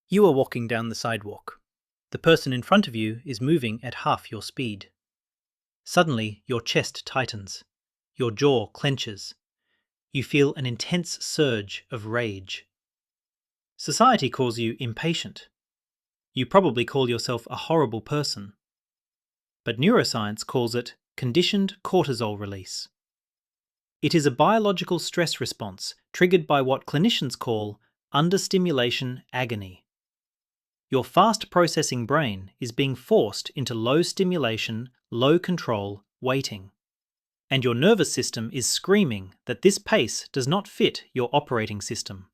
You are walking down the sidewalk. The person in front of you is moving at half your speed. Suddenly, your chest tightens. Your jaw clenches. You feel an intense surge of rage. Society calls you impatient. You probably call yourself a horrible person. But neuroscience calls it conditioned cortisol release. It is a biological stress response triggered by what clinicians call understimulation agony. Your fast-processing brain is being forced into low-stimulation, low-control waiting. And your nervous system is screaming that this pace does not fit your operating system.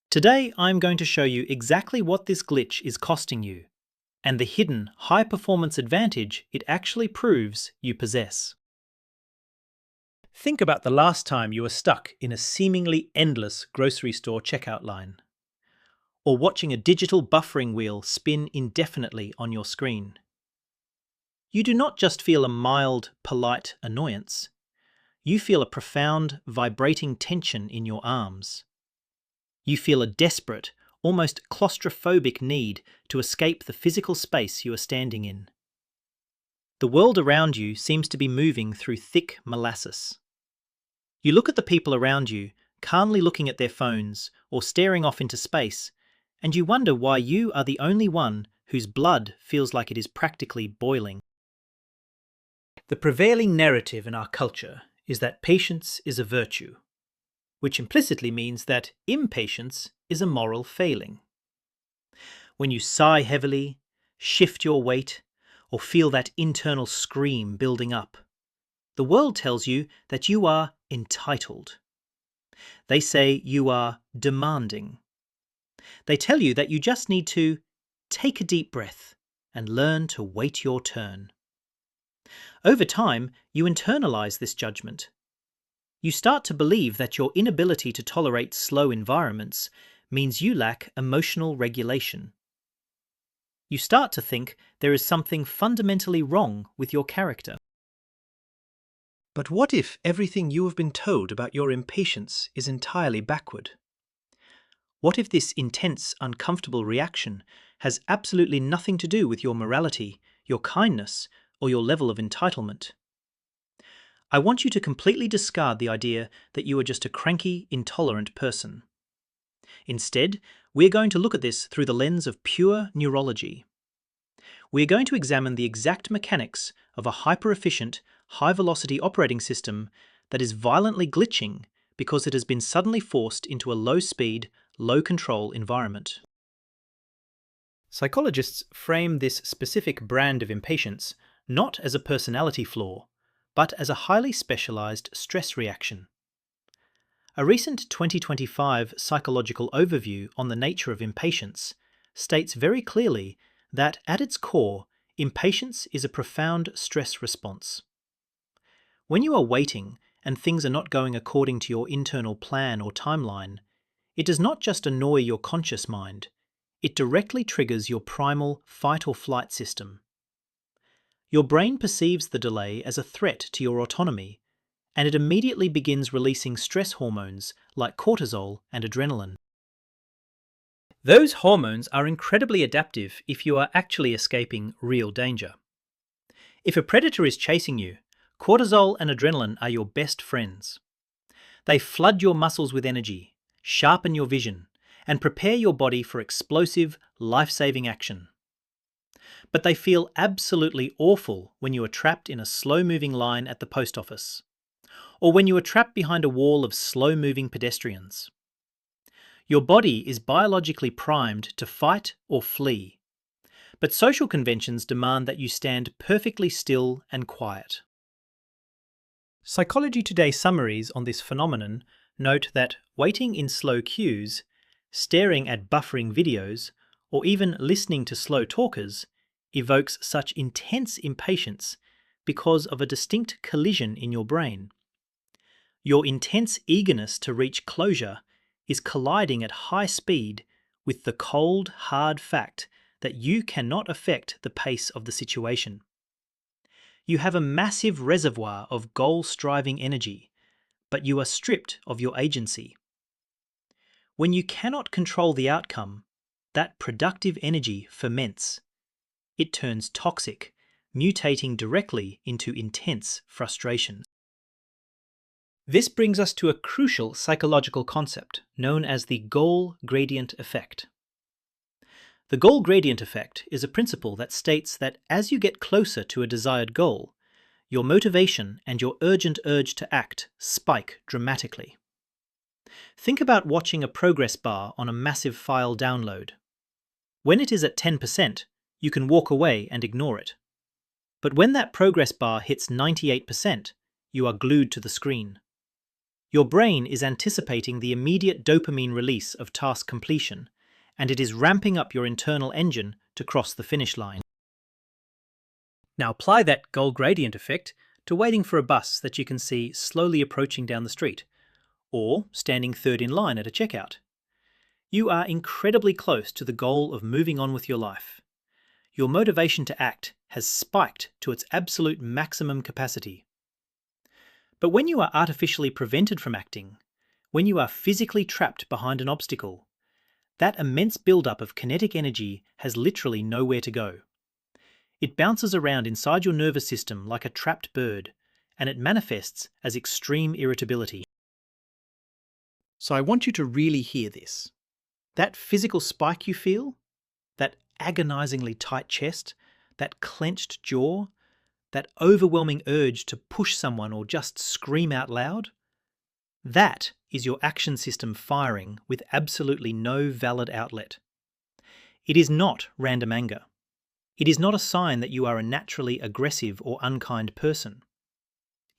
Today, I'm going to show you exactly what this glitch is costing you, and the hidden high-performance advantage it actually proves you possess. Think about the last time you were stuck in a seemingly endless grocery store checkout line, or watching a digital buffering wheel spin indefinitely on your screen. You do not just feel a mild, polite annoyance. You feel a profound, vibrating tension in your arms. You feel a desperate, almost claustrophobic need to escape the physical space you are standing in. The world around you seems to be moving through thick molasses. You look at the people around you, calmly looking at their phones or staring off into space, and you wonder why you are the only one whose blood feels like it is practically boiling. The prevailing narrative in our culture is that patience is a virtue, which implicitly means that impatience is a moral failing. When you sigh heavily, shift your weight, or feel that internal scream building up, the world tells you that you are entitled. They say you are demanding. They tell you that you just need to take a deep breath and learn to wait your turn. Over time, you internalize this judgment. You start to believe that your inability to tolerate slow environments means you lack emotional regulation. You start to think there is something fundamentally wrong with your character. But what if everything you have been told about your impatience is entirely backward? What if this intense, uncomfortable reaction has absolutely nothing to do with your morality, your kindness, or your level of entitlement? I want you to completely discard the idea that you are just a cranky, intolerant person. Instead, we're going to look at this through the lens of pure neurology. We're going to examine the exact mechanics of a hyper-efficient, high-velocity operating system that is violently glitching because it has been suddenly forced into a low-speed, low-control environment. Psychologists frame this specific brand of impatience not as a personality flaw, but as a highly specialized stress reaction. A recent 2025 psychological overview on the nature of impatience states very clearly that at its core, impatience is a profound stress response. When you are waiting and things are not going according to your internal plan or timeline, it does not just annoy your conscious mind, it directly triggers your primal fight or flight system. Your brain perceives the delay as a threat to your autonomy, and it immediately begins releasing stress hormones like cortisol and adrenaline. Those hormones are incredibly adaptive if you are actually escaping real danger. If a predator is chasing you, cortisol and adrenaline are your best friends. They flood your muscles with energy, sharpen your vision, and prepare your body for explosive, life-saving action. But they feel absolutely awful when you are trapped in a slow-moving line at the post office, or when you are trapped behind a wall of slow-moving pedestrians. Your body is biologically primed to fight or flee, but social conventions demand that you stand perfectly still and quiet. Psychology Today summaries on this phenomenon note that waiting in slow queues, staring at buffering videos, or even listening to slow talkers evokes such intense impatience because of a distinct collision in your brain. Your intense eagerness to reach closure is colliding at high speed with the cold, hard fact that you cannot affect the pace of the situation. You have a massive reservoir of goal-striving energy, but you are stripped of your agency. When you cannot control the outcome, that productive energy ferments. It turns toxic, mutating directly into intense frustration. This brings us to a crucial psychological concept known as the goal gradient effect. The goal gradient effect is a principle that states that as you get closer to a desired goal, your motivation and your urgent urge to act spike dramatically. Think about watching a progress bar on a massive file download. When it is at 10%, you can walk away and ignore it. But when that progress bar hits 98%, you are glued to the screen. Your brain is anticipating the immediate dopamine release of task completion, and it is ramping up your internal engine to cross the finish line. Now apply that goal gradient effect to waiting for a bus that you can see slowly approaching down the street, or standing third in line at a checkout. You are incredibly close to the goal of moving on with your life. Your motivation to act has spiked to its absolute maximum capacity. But when you are artificially prevented from acting, when you are physically trapped behind an obstacle, that immense buildup of kinetic energy has literally nowhere to go. It bounces around inside your nervous system like a trapped bird, and it manifests as extreme irritability. So I want you to really hear this. That physical spike you feel, that agonizingly tight chest, that clenched jaw, that overwhelming urge to push someone or just scream out loud, that is your action system firing with absolutely no valid outlet. It is not random anger. It is not a sign that you are a naturally aggressive or unkind person.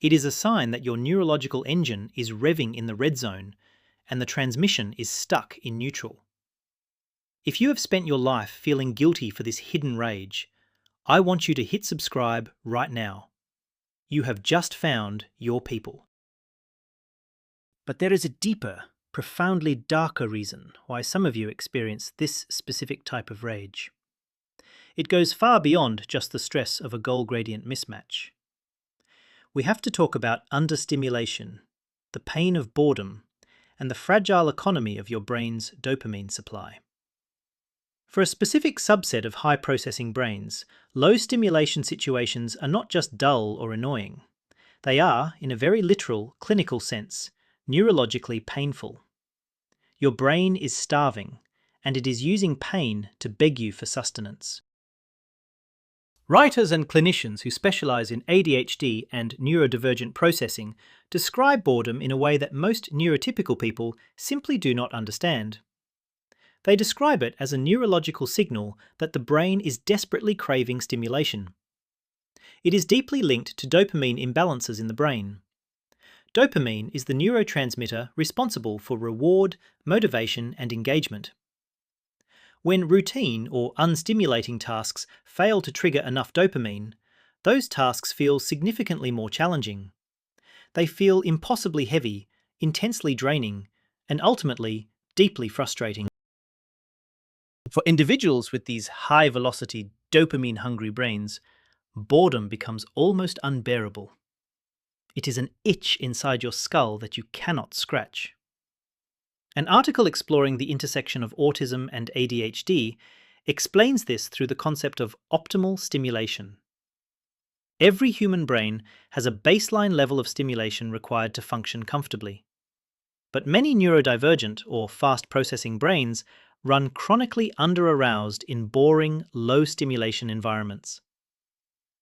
It is a sign that your neurological engine is revving in the red zone and the transmission is stuck in neutral. If you have spent your life feeling guilty for this hidden rage, I want you to hit subscribe right now. You have just found your people. But there is a deeper, profoundly darker reason why some of you experience this specific type of rage. It goes far beyond just the stress of a goal gradient mismatch. We have to talk about understimulation, the pain of boredom, and the fragile economy of your brain's dopamine supply. For a specific subset of high-processing brains, low-stimulation situations are not just dull or annoying. They are, in a very literal, clinical sense, neurologically painful. Your brain is starving, and it is using pain to beg you for sustenance. Writers and clinicians who specialize in ADHD and neurodivergent processing describe boredom in a way that most neurotypical people simply do not understand. They describe it as a neurological signal that the brain is desperately craving stimulation. It is deeply linked to dopamine imbalances in the brain. Dopamine is the neurotransmitter responsible for reward, motivation, and engagement. When routine or unstimulating tasks fail to trigger enough dopamine, those tasks feel significantly more challenging. They feel impossibly heavy, intensely draining, and ultimately deeply frustrating. For individuals with these high-velocity, dopamine-hungry brains, boredom becomes almost unbearable. It is an itch inside your skull that you cannot scratch. An article exploring the intersection of autism and ADHD explains this through the concept of optimal stimulation. Every human brain has a baseline level of stimulation required to function comfortably. But many neurodivergent or fast-processing brains run chronically under-aroused in boring, low-stimulation environments.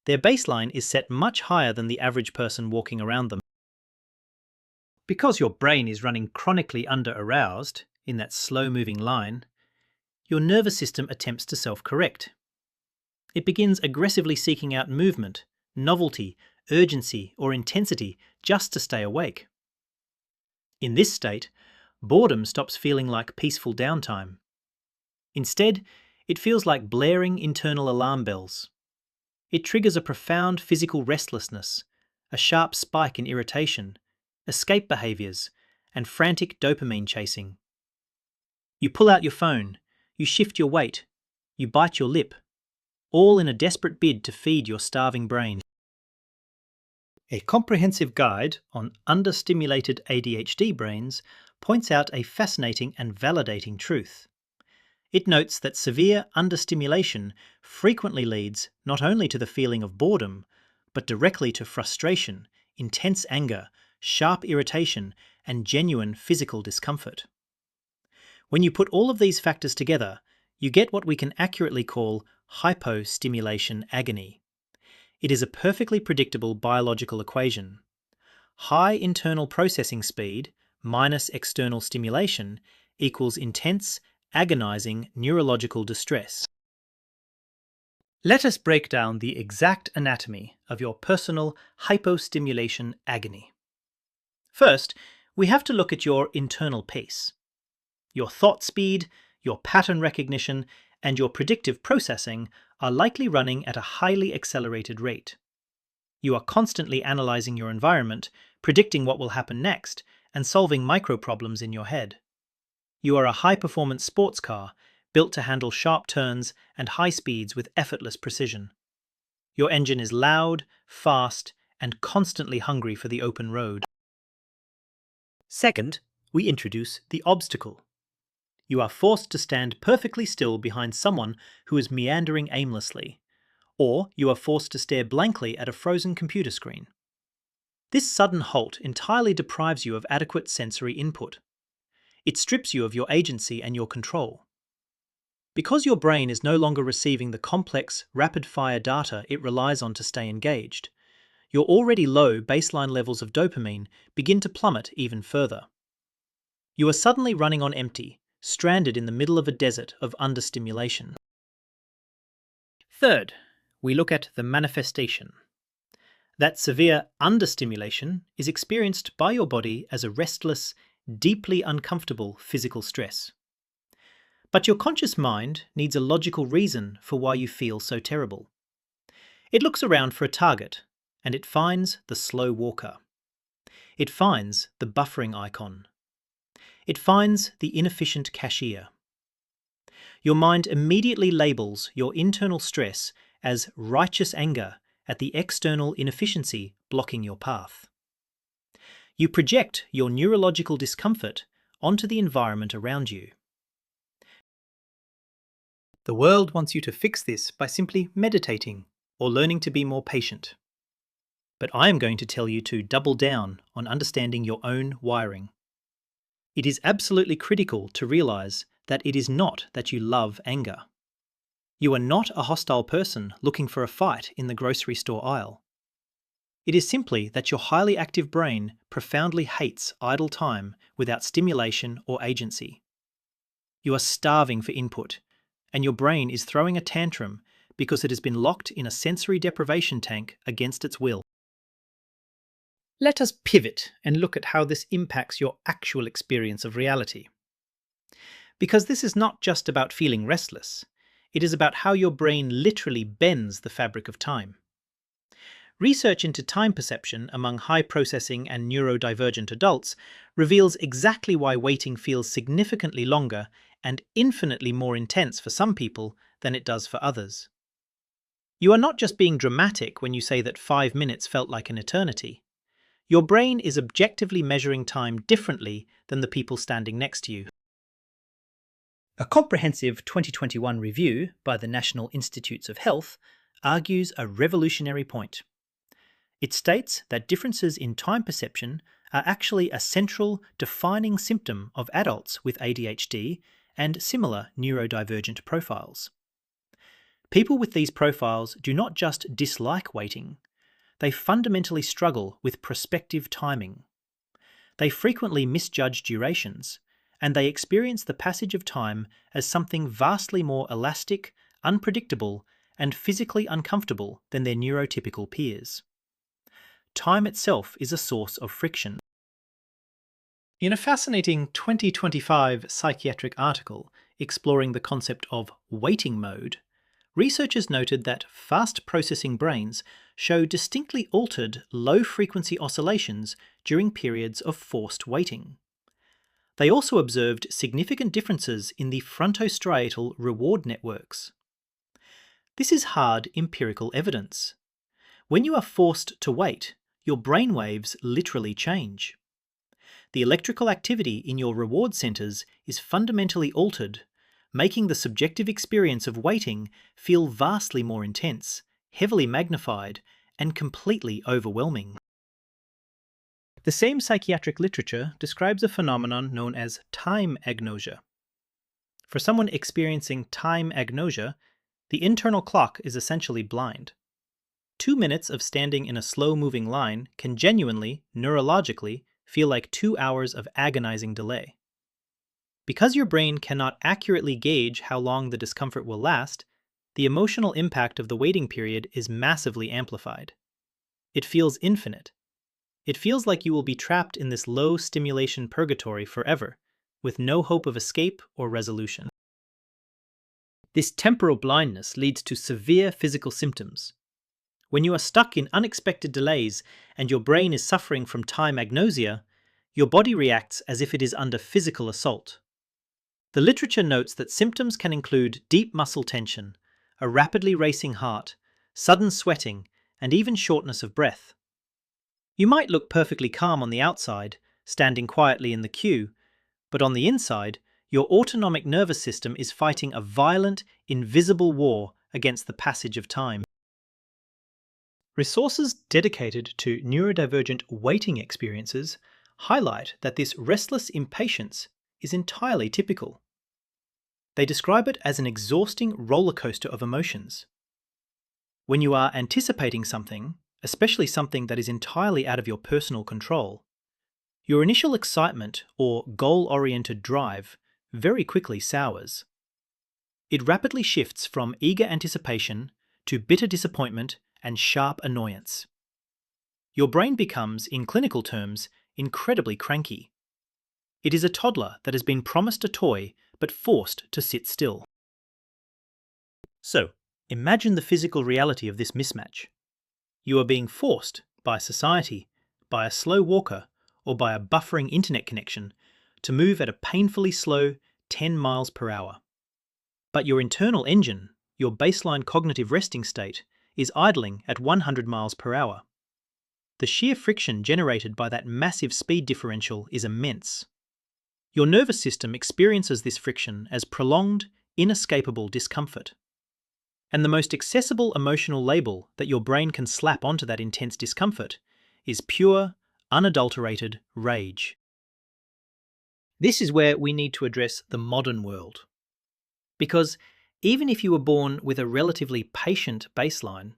Their baseline is set much higher than the average person walking around them. Because your brain is running chronically under-aroused, in that slow-moving line, your nervous system attempts to self-correct. It begins aggressively seeking out movement, novelty, urgency, or intensity just to stay awake. In this state, boredom stops feeling like peaceful downtime. Instead, it feels like blaring internal alarm bells. It triggers a profound physical restlessness, a sharp spike in irritation, escape behaviors, and frantic dopamine chasing. You pull out your phone, you shift your weight, you bite your lip, all in a desperate bid to feed your starving brain. A comprehensive guide on understimulated ADHD brains points out a fascinating and validating truth. It notes that severe understimulation frequently leads not only to the feeling of boredom, but directly to frustration, intense anger, sharp irritation, and genuine physical discomfort. When you put all of these factors together, you get what we can accurately call hypo-stimulation agony. It is a perfectly predictable biological equation. High internal processing speed minus external stimulation equals intense, agonizing neurological distress. Let us break down the exact anatomy of your personal hypo-stimulation agony. First, we have to look at your internal pace. Your thought speed, your pattern recognition, and your predictive processing are likely running at a highly accelerated rate. You are constantly analyzing your environment, predicting what will happen next, and solving micro-problems in your head. You are a high-performance sports car, built to handle sharp turns and high speeds with effortless precision. Your engine is loud, fast, and constantly hungry for the open road. Second, we introduce the obstacle. You are forced to stand perfectly still behind someone who is meandering aimlessly, or you are forced to stare blankly at a frozen computer screen. This sudden halt entirely deprives you of adequate sensory input. It strips you of your agency and your control. Because your brain is no longer receiving the complex, rapid-fire data it relies on to stay engaged, your already low baseline levels of dopamine begin to plummet even further. You are suddenly running on empty, stranded in the middle of a desert of understimulation. Third, we look at the manifestation. That severe understimulation is experienced by your body as a restless, deeply uncomfortable physical stress. But your conscious mind needs a logical reason for why you feel so terrible. It looks around for a target, and it finds the slow walker. It finds the buffering icon. It finds the inefficient cashier. Your mind immediately labels your internal stress as righteous anger at the external inefficiency blocking your path. You project your neurological discomfort onto the environment around you. The world wants you to fix this by simply meditating or learning to be more patient. But I am going to tell you to double down on understanding your own wiring. It is absolutely critical to realize that it is not that you love anger. You are not a hostile person looking for a fight in the grocery store aisle. It is simply that your highly active brain profoundly hates idle time without stimulation or agency. You are starving for input, and your brain is throwing a tantrum because it has been locked in a sensory deprivation tank against its will. Let us pivot and look at how this impacts your actual experience of reality. Because this is not just about feeling restless, it is about how your brain literally bends the fabric of time. Research into time perception among high-processing and neurodivergent adults reveals exactly why waiting feels significantly longer and infinitely more intense for some people than it does for others. You are not just being dramatic when you say that 5 minutes felt like an eternity. Your brain is objectively measuring time differently than the people standing next to you. A comprehensive 2021 review by the National Institutes of Health argues a revolutionary point. It states that differences in time perception are actually a central, defining symptom of adults with ADHD and similar neurodivergent profiles. People with these profiles do not just dislike waiting, they fundamentally struggle with prospective timing. They frequently misjudge durations, and they experience the passage of time as something vastly more elastic, unpredictable, and physically uncomfortable than their neurotypical peers. Time itself is a source of friction. In a fascinating 2025 psychiatric article exploring the concept of waiting mode, researchers noted that fast-processing brains show distinctly altered low-frequency oscillations during periods of forced waiting. They also observed significant differences in the frontostriatal reward networks. This is hard empirical evidence. When you are forced to wait, your brainwaves literally change. The electrical activity in your reward centers is fundamentally altered, making the subjective experience of waiting feel vastly more intense, heavily magnified, and completely overwhelming. The same psychiatric literature describes a phenomenon known as time agnosia. For someone experiencing time agnosia, the internal clock is essentially blind. 2 minutes of standing in a slow-moving line can genuinely, neurologically, feel like 2 hours of agonizing delay. Because your brain cannot accurately gauge how long the discomfort will last, the emotional impact of the waiting period is massively amplified. It feels infinite. It feels like you will be trapped in this low-stimulation purgatory forever, with no hope of escape or resolution. This temporal blindness leads to severe physical symptoms. When you are stuck in unexpected delays and your brain is suffering from time agnosia, your body reacts as if it is under physical assault. The literature notes that symptoms can include deep muscle tension, a rapidly racing heart, sudden sweating, and even shortness of breath. You might look perfectly calm on the outside, standing quietly in the queue, but on the inside, your autonomic nervous system is fighting a violent, invisible war against the passage of time. Resources dedicated to neurodivergent waiting experiences highlight that this restless impatience is entirely typical. They describe it as an exhausting roller coaster of emotions. When you are anticipating something, especially something that is entirely out of your personal control, your initial excitement or goal-oriented drive very quickly sours. It rapidly shifts from eager anticipation to bitter disappointment and sharp annoyance. Your brain becomes, in clinical terms, incredibly cranky. It is a toddler that has been promised a toy but forced to sit still. So, imagine the physical reality of this mismatch. You are being forced by society, by a slow walker, or by a buffering internet connection to move at a painfully slow 10 miles per hour. But your internal engine, your baseline cognitive resting state, is idling at 100 miles per hour. The sheer friction generated by that massive speed differential is immense. Your nervous system experiences this friction as prolonged, inescapable discomfort. And the most accessible emotional label that your brain can slap onto that intense discomfort is pure, unadulterated rage. This is where we need to address the modern world. Because even if you were born with a relatively patient baseline,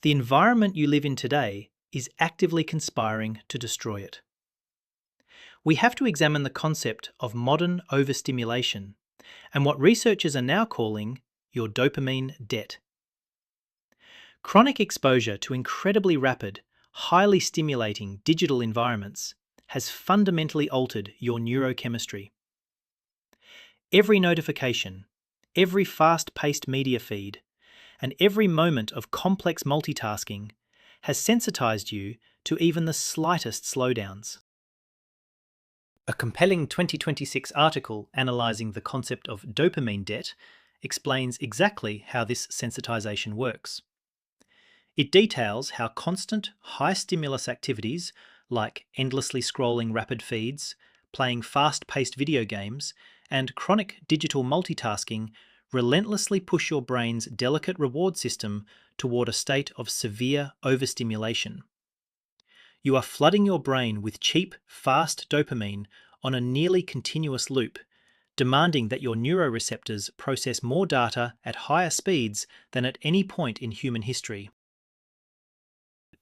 the environment you live in today is actively conspiring to destroy it. We have to examine the concept of modern overstimulation and what researchers are now calling your dopamine debt. Chronic exposure to incredibly rapid, highly stimulating digital environments has fundamentally altered your neurochemistry. Every notification, every fast-paced media feed, and every moment of complex multitasking has sensitized you to even the slightest slowdowns. A compelling 2026 article analyzing the concept of dopamine debt explains exactly how this sensitization works. It details how constant, high-stimulus activities like endlessly scrolling rapid feeds, playing fast-paced video games, and chronic digital multitasking relentlessly push your brain's delicate reward system toward a state of severe overstimulation. You are flooding your brain with cheap, fast dopamine on a nearly continuous loop, demanding that your neuroreceptors process more data at higher speeds than at any point in human history.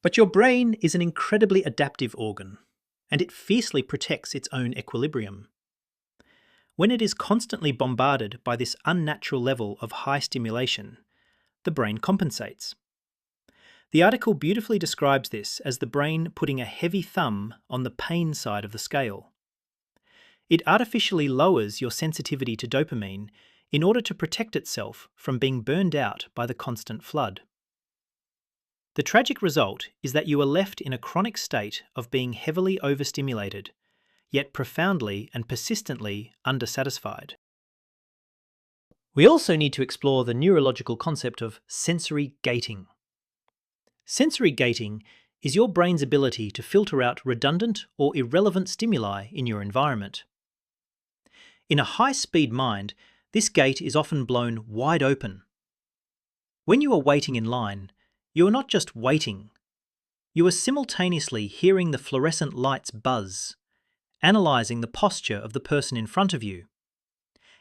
But your brain is an incredibly adaptive organ, and it fiercely protects its own equilibrium. When it is constantly bombarded by this unnatural level of high stimulation, the brain compensates. The article beautifully describes this as the brain putting a heavy thumb on the pain side of the scale. It artificially lowers your sensitivity to dopamine in order to protect itself from being burned out by the constant flood. The tragic result is that you are left in a chronic state of being heavily overstimulated, yet profoundly and persistently undersatisfied. We also need to explore the neurological concept of sensory gating. Sensory gating is your brain's ability to filter out redundant or irrelevant stimuli in your environment. In a high-speed mind, This gate is often blown wide open. When you are waiting in line, you are not just waiting. You are simultaneously hearing the fluorescent lights buzz, analysing the posture of the person in front of you,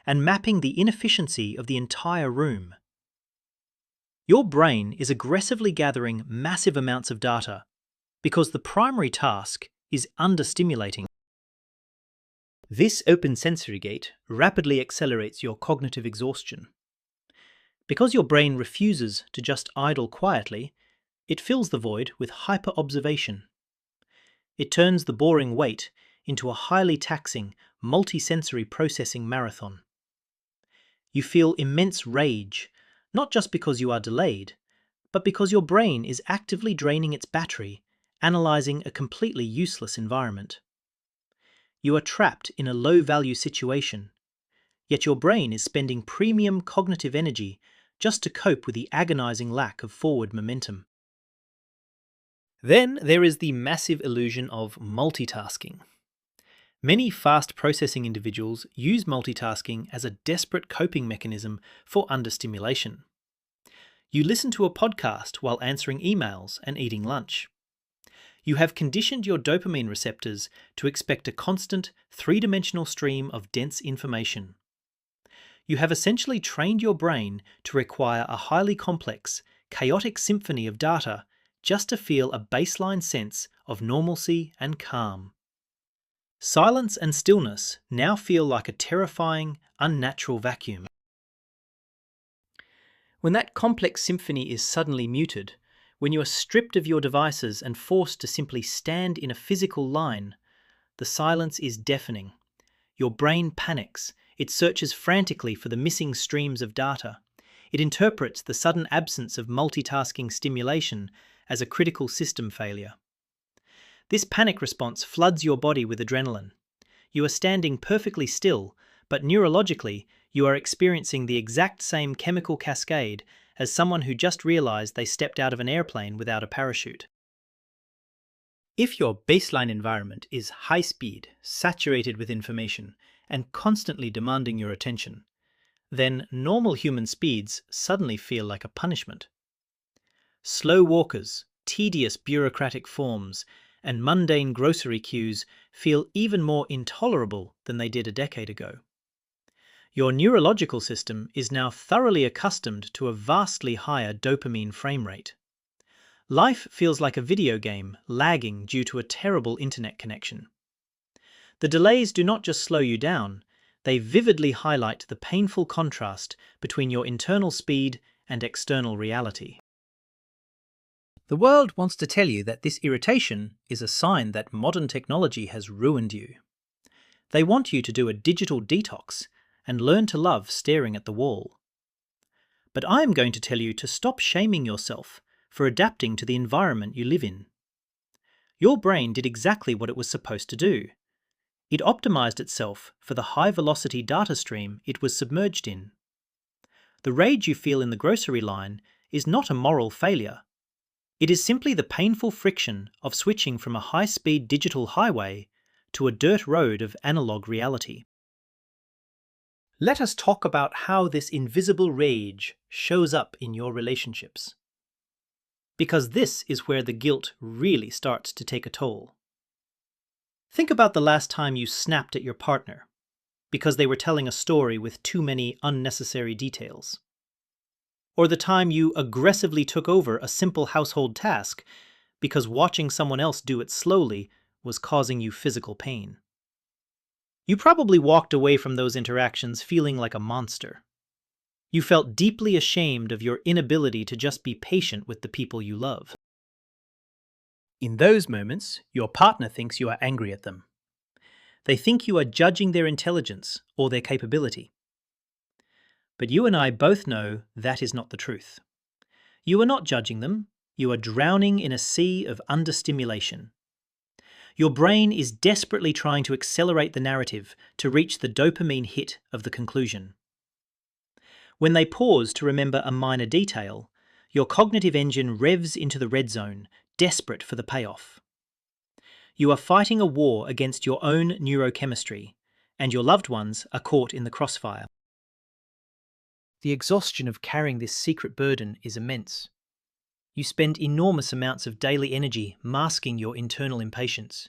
and mapping the inefficiency of the entire room. Your brain is aggressively gathering massive amounts of data because the primary task is understimulating. This open sensory gate rapidly accelerates your cognitive exhaustion. Because your brain refuses to just idle quietly, it fills the void with hyper-observation. It turns the boring wait into a highly taxing, multi-sensory processing marathon. You feel immense rage, not just because you are delayed, but because your brain is actively draining its battery, analysing a completely useless environment. You are trapped in a low-value situation, yet your brain is spending premium cognitive energy just to cope with the agonising lack of forward momentum. Then there is the massive illusion of multitasking. Many fast-processing individuals use multitasking as a desperate coping mechanism for understimulation. You listen to a podcast while answering emails and eating lunch. You have conditioned your dopamine receptors to expect a constant, three-dimensional stream of dense information. You have essentially trained your brain to require a highly complex, chaotic symphony of data just to feel a baseline sense of normalcy and calm. Silence and stillness now feel like a terrifying, unnatural vacuum. When that complex symphony is suddenly muted, when you are stripped of your devices and forced to simply stand in a physical line, the silence is deafening. Your brain panics. It searches frantically for the missing streams of data. It interprets the sudden absence of multitasking stimulation as a critical system failure. This panic response floods your body with adrenaline. You are standing perfectly still, but neurologically, you are experiencing the exact same chemical cascade as someone who just realized they stepped out of an airplane without a parachute. If your baseline environment is high speed, saturated with information, and constantly demanding your attention, then normal human speeds suddenly feel like a punishment. Slow walkers, tedious bureaucratic forms, and mundane grocery queues feel even more intolerable than they did a decade ago. Your neurological system is now thoroughly accustomed to a vastly higher dopamine frame rate. Life feels like a video game lagging due to a terrible internet connection. The delays do not just slow you down, they vividly highlight the painful contrast between your internal speed and external reality. The world wants to tell you that this irritation is a sign that modern technology has ruined you. They want you to do a digital detox and learn to love staring at the wall. But I am going to tell you to stop shaming yourself for adapting to the environment you live in. Your brain did exactly what it was supposed to do. It optimized itself for the high-velocity data stream it was submerged in. The rage you feel in the grocery line is not a moral failure. It is simply the painful friction of switching from a high-speed digital highway to a dirt road of analog reality. Let us talk about how this invisible rage shows up in your relationships. Because this is where the guilt really starts to take a toll. Think about the last time you snapped at your partner because they were telling a story with too many unnecessary details. Or the time you aggressively took over a simple household task because watching someone else do it slowly was causing you physical pain. You probably walked away from those interactions feeling like a monster. You felt deeply ashamed of your inability to just be patient with the people you love. In those moments, your partner thinks you are angry at them. They think you are judging their intelligence or their capability. But you and I both know that is not the truth. You are not judging them, you are drowning in a sea of understimulation. Your brain is desperately trying to accelerate the narrative to reach the dopamine hit of the conclusion. When they pause to remember a minor detail, your cognitive engine revs into the red zone, desperate for the payoff. You are fighting a war against your own neurochemistry, and your loved ones are caught in the crossfire. The exhaustion of carrying this secret burden is immense. You spend enormous amounts of daily energy masking your internal impatience.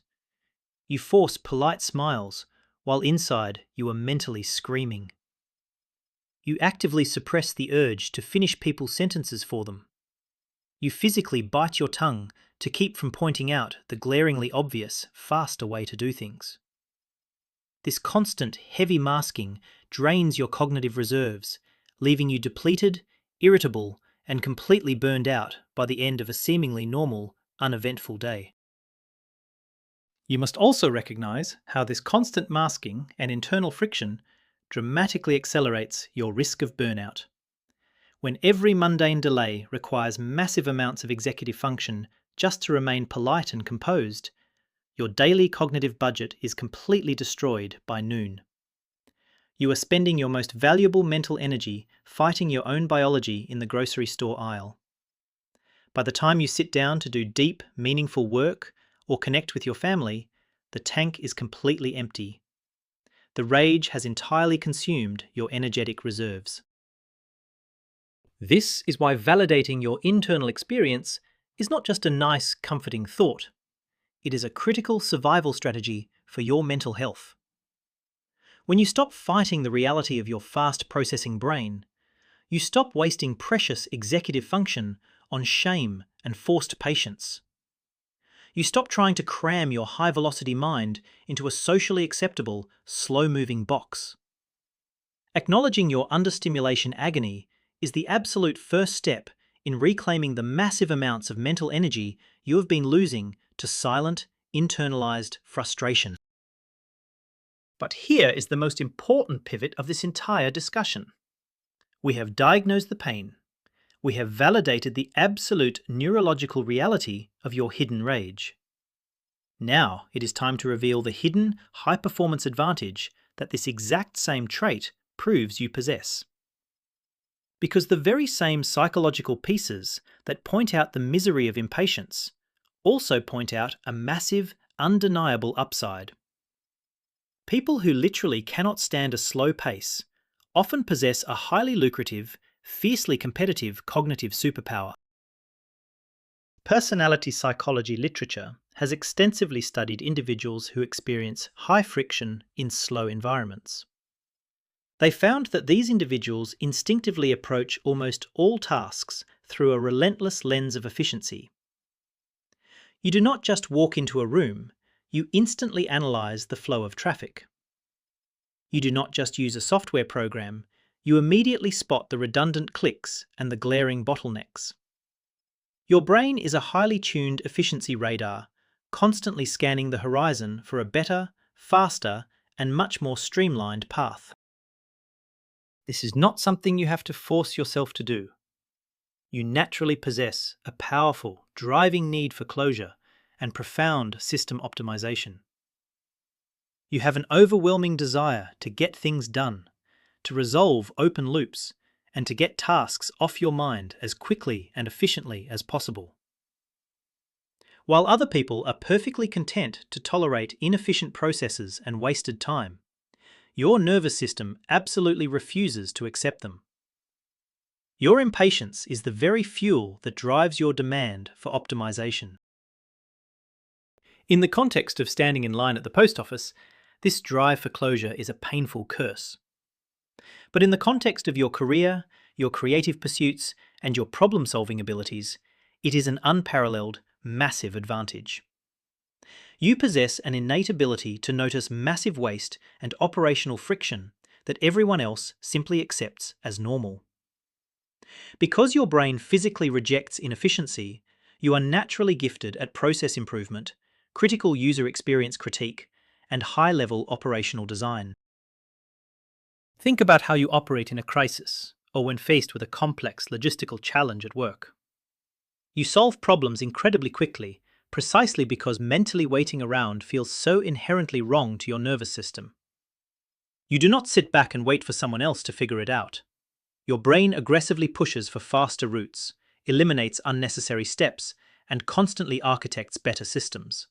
You force polite smiles, while inside you are mentally screaming. You actively suppress the urge to finish people's sentences for them. You physically bite your tongue to keep from pointing out the glaringly obvious, faster way to do things. This constant, heavy masking drains your cognitive reserves, leaving you depleted, irritable, and completely burned out by the end of a seemingly normal, uneventful day. You must also recognize how this constant masking and internal friction dramatically accelerates your risk of burnout. When every mundane delay requires massive amounts of executive function just to remain polite and composed, your daily cognitive budget is completely destroyed by noon. You are spending your most valuable mental energy fighting your own biology in the grocery store aisle. By the time you sit down to do deep, meaningful work or connect with your family, the tank is completely empty. The rage has entirely consumed your energetic reserves. This is why validating your internal experience is not just a nice, comforting thought. It is a critical survival strategy for your mental health. When you stop fighting the reality of your fast-processing brain, you stop wasting precious executive function on shame and forced patience. You stop trying to cram your high-velocity mind into a socially acceptable, slow-moving box. Acknowledging your understimulation agony is the absolute first step in reclaiming the massive amounts of mental energy you have been losing to silent, internalized frustration. But here is the most important pivot of this entire discussion. We have diagnosed the pain. We have validated the absolute neurological reality of your hidden rage. Now it is time to reveal the hidden high-performance advantage that this exact same trait proves you possess. Because the very same psychological pieces that point out the misery of impatience also point out a massive, undeniable upside. People who literally cannot stand a slow pace often possess a highly lucrative, fiercely competitive cognitive superpower. Personality psychology literature has extensively studied individuals who experience high friction in slow environments. They found that these individuals instinctively approach almost all tasks through a relentless lens of efficiency. You do not just walk into a room, you instantly analyze the flow of traffic. You do not just use a software program, you immediately spot the redundant clicks and the glaring bottlenecks. Your brain is a highly tuned efficiency radar, constantly scanning the horizon for a better, faster, and much more streamlined path. This is not something you have to force yourself to do. You naturally possess a powerful, driving need for closure and profound system optimization. You have an overwhelming desire to get things done, to resolve open loops, and to get tasks off your mind as quickly and efficiently as possible. While other people are perfectly content to tolerate inefficient processes and wasted time, your nervous system absolutely refuses to accept them. Your impatience is the very fuel that drives your demand for optimization. In the context of standing in line at the post office, this drive for closure is a painful curse. But in the context of your career, your creative pursuits, and your problem-solving abilities, it is an unparalleled, massive advantage. You possess an innate ability to notice massive waste and operational friction that everyone else simply accepts as normal. Because your brain physically rejects inefficiency, you are naturally gifted at process improvement, critical user experience critique, and high-level operational design. Think about how you operate in a crisis, or when faced with a complex logistical challenge at work. You solve problems incredibly quickly, precisely because mentally waiting around feels so inherently wrong to your nervous system. You do not sit back and wait for someone else to figure it out. Your brain aggressively pushes for faster routes, eliminates unnecessary steps, and constantly architects better systems.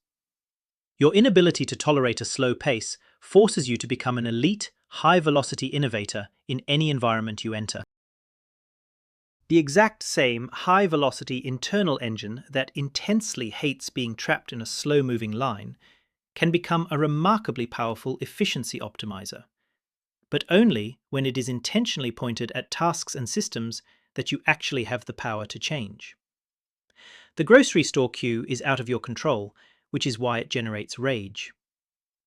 Your inability to tolerate a slow pace forces you to become an elite, high-velocity innovator in any environment you enter. The exact same high-velocity internal engine that intensely hates being trapped in a slow-moving line can become a remarkably powerful efficiency optimizer, but only when it is intentionally pointed at tasks and systems that you actually have the power to change. The grocery store queue is out of your control, which is why it generates rage.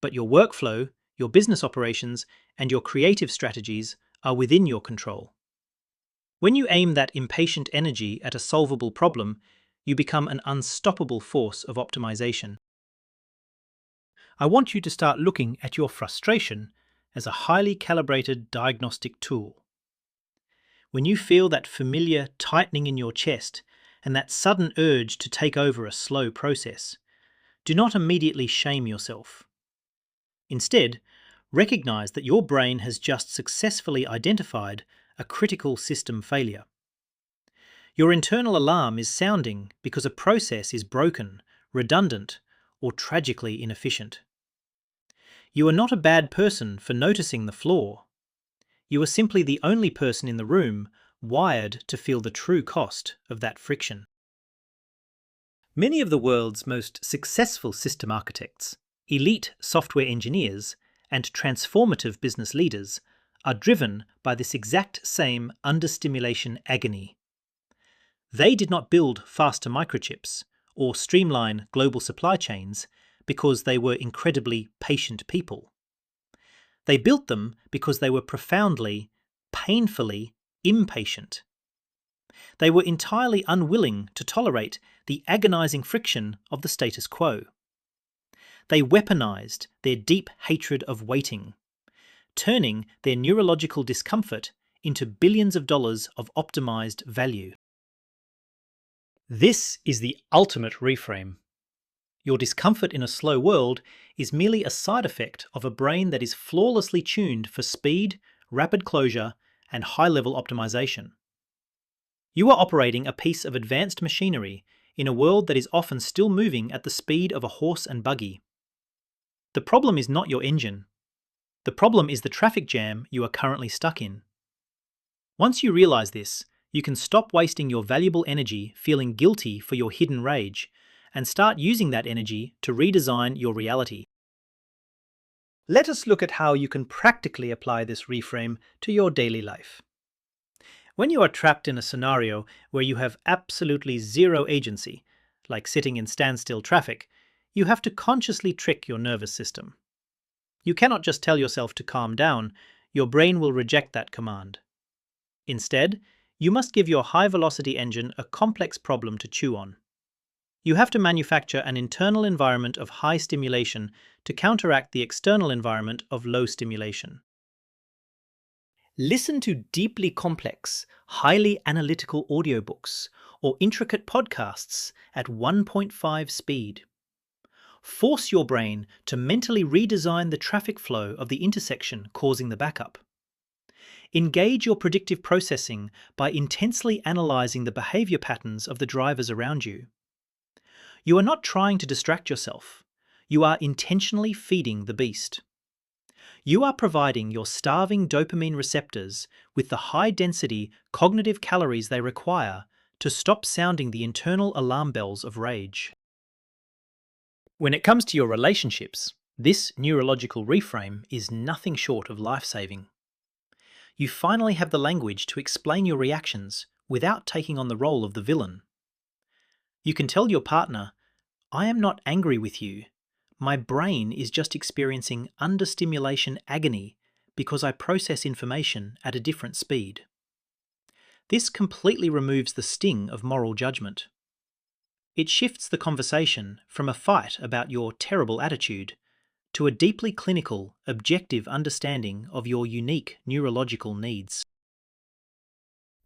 But your workflow, your business operations, and your creative strategies are within your control. When you aim that impatient energy at a solvable problem, you become an unstoppable force of optimization. I want you to start looking at your frustration as a highly calibrated diagnostic tool. When you feel that familiar tightening in your chest and that sudden urge to take over a slow process, do not immediately shame yourself. Instead, recognize that your brain has just successfully identified a critical system failure. Your internal alarm is sounding because a process is broken, redundant, or tragically inefficient. You are not a bad person for noticing the flaw. You are simply the only person in the room wired to feel the true cost of that friction. Many of the world's most successful system architects, elite software engineers, and transformative business leaders are driven by this exact same understimulation agony. They did not build faster microchips or streamline global supply chains because they were incredibly patient people. They built them because they were profoundly, painfully impatient. They were entirely unwilling to tolerate the agonizing friction of the status quo. They weaponized their deep hatred of waiting, turning their neurological discomfort into billions of dollars of optimized value. This is the ultimate reframe. Your discomfort in a slow world is merely a side effect of a brain that is flawlessly tuned for speed, rapid closure, and high-level optimization. You are operating a piece of advanced machinery in a world that is often still moving at the speed of a horse and buggy. The problem is not your engine. The problem is the traffic jam you are currently stuck in. Once you realize this, you can stop wasting your valuable energy feeling guilty for your hidden rage and start using that energy to redesign your reality. Let us look at how you can practically apply this reframe to your daily life. When you are trapped in a scenario where you have absolutely zero agency, like sitting in standstill traffic, you have to consciously trick your nervous system. You cannot just tell yourself to calm down, your brain will reject that command. Instead, you must give your high-velocity engine a complex problem to chew on. You have to manufacture an internal environment of high stimulation to counteract the external environment of low stimulation. Listen to deeply complex, highly analytical audiobooks or intricate podcasts at 1.5 speed. Force your brain to mentally redesign the traffic flow of the intersection causing the backup. Engage your predictive processing by intensely analyzing the behavior patterns of the drivers around you. You are not trying to distract yourself. You are intentionally feeding the beast. You are providing your starving dopamine receptors with the high-density cognitive calories they require to stop sounding the internal alarm bells of rage. When it comes to your relationships, this neurological reframe is nothing short of life-saving. You finally have the language to explain your reactions without taking on the role of the villain. You can tell your partner, "I am not angry with you. My brain is just experiencing understimulation agony because I process information at a different speed." This completely removes the sting of moral judgment. It shifts the conversation from a fight about your terrible attitude to a deeply clinical, objective understanding of your unique neurological needs.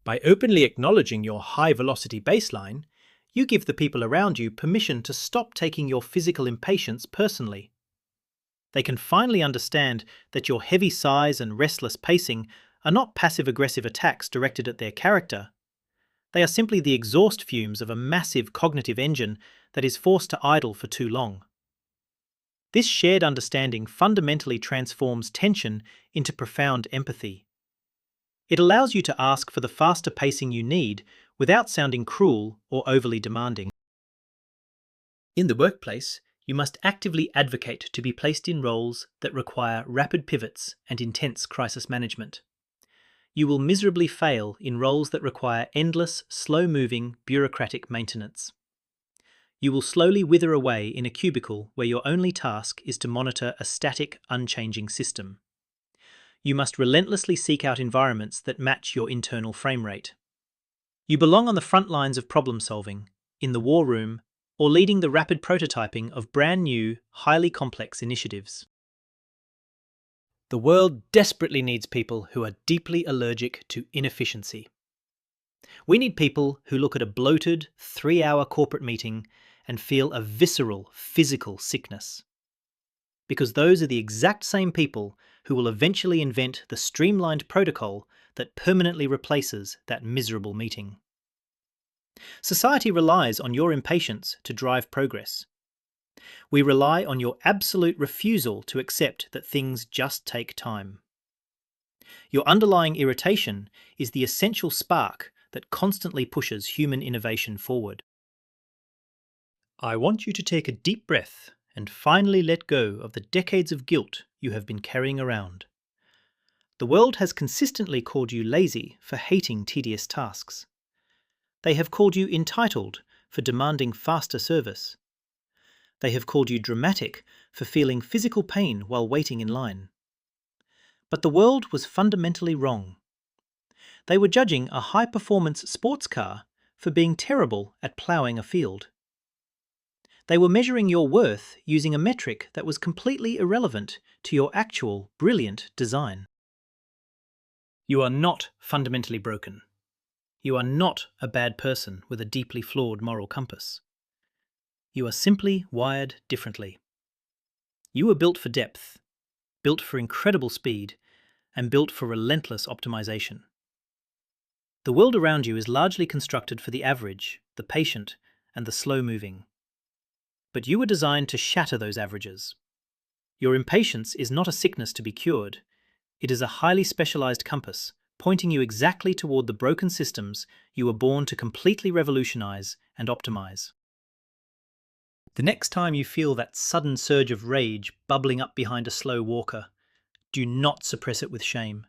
By openly acknowledging your high-velocity baseline, you give the people around you permission to stop taking your physical impatience personally. They can finally understand that your heavy sighs and restless pacing are not passive-aggressive attacks directed at their character. They are simply the exhaust fumes of a massive cognitive engine that is forced to idle for too long. This shared understanding fundamentally transforms tension into profound empathy. It allows you to ask for the faster pacing you need without sounding cruel or overly demanding. In the workplace, you must actively advocate to be placed in roles that require rapid pivots and intense crisis management. You will miserably fail in roles that require endless, slow-moving, bureaucratic maintenance. You will slowly wither away in a cubicle where your only task is to monitor a static, unchanging system. You must relentlessly seek out environments that match your internal frame rate. You belong on the front lines of problem solving, in the war room, or leading the rapid prototyping of brand new, highly complex initiatives. The world desperately needs people who are deeply allergic to inefficiency. We need people who look at a bloated, 3-hour corporate meeting and feel a visceral, physical sickness. Because those are the exact same people who will eventually invent the streamlined protocol that permanently replaces that miserable meeting. Society relies on your impatience to drive progress. We rely on your absolute refusal to accept that things just take time. Your underlying irritation is the essential spark that constantly pushes human innovation forward. I want you to take a deep breath and finally let go of the decades of guilt you have been carrying around. The world has consistently called you lazy for hating tedious tasks. They have called you entitled for demanding faster service. They have called you dramatic for feeling physical pain while waiting in line. But the world was fundamentally wrong. They were judging a high-performance sports car for being terrible at ploughing a field. They were measuring your worth using a metric that was completely irrelevant to your actual, brilliant design. You are not fundamentally broken. You are not a bad person with a deeply flawed moral compass. You are simply wired differently. You were built for depth, built for incredible speed, and built for relentless optimization. The world around you is largely constructed for the average, the patient, and the slow-moving. But you were designed to shatter those averages. Your impatience is not a sickness to be cured. It is a highly specialized compass, pointing you exactly toward the broken systems you were born to completely revolutionize and optimize. The next time you feel that sudden surge of rage bubbling up behind a slow walker, do not suppress it with shame.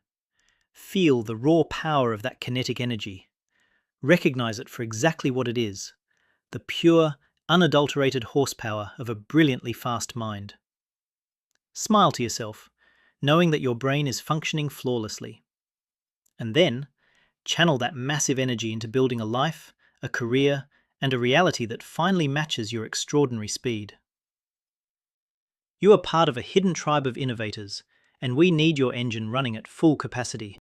Feel the raw power of that kinetic energy. Recognize it for exactly what it is, the pure, unadulterated horsepower of a brilliantly fast mind. Smile to yourself, knowing that your brain is functioning flawlessly. And then, channel that massive energy into building a life, a career, and a reality that finally matches your extraordinary speed. You are part of a hidden tribe of innovators, and we need your engine running at full capacity.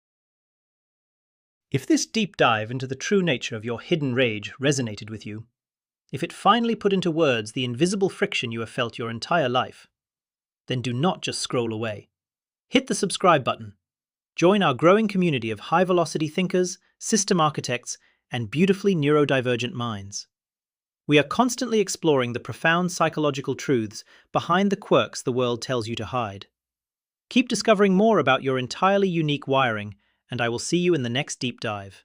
If this deep dive into the true nature of your hidden rage resonated with you, if it finally put into words the invisible friction you have felt your entire life, then do not just scroll away. Hit the subscribe button. Join our growing community of high-velocity thinkers, system architects, and beautifully neurodivergent minds. We are constantly exploring the profound psychological truths behind the quirks the world tells you to hide. Keep discovering more about your entirely unique wiring, and I will see you in the next deep dive.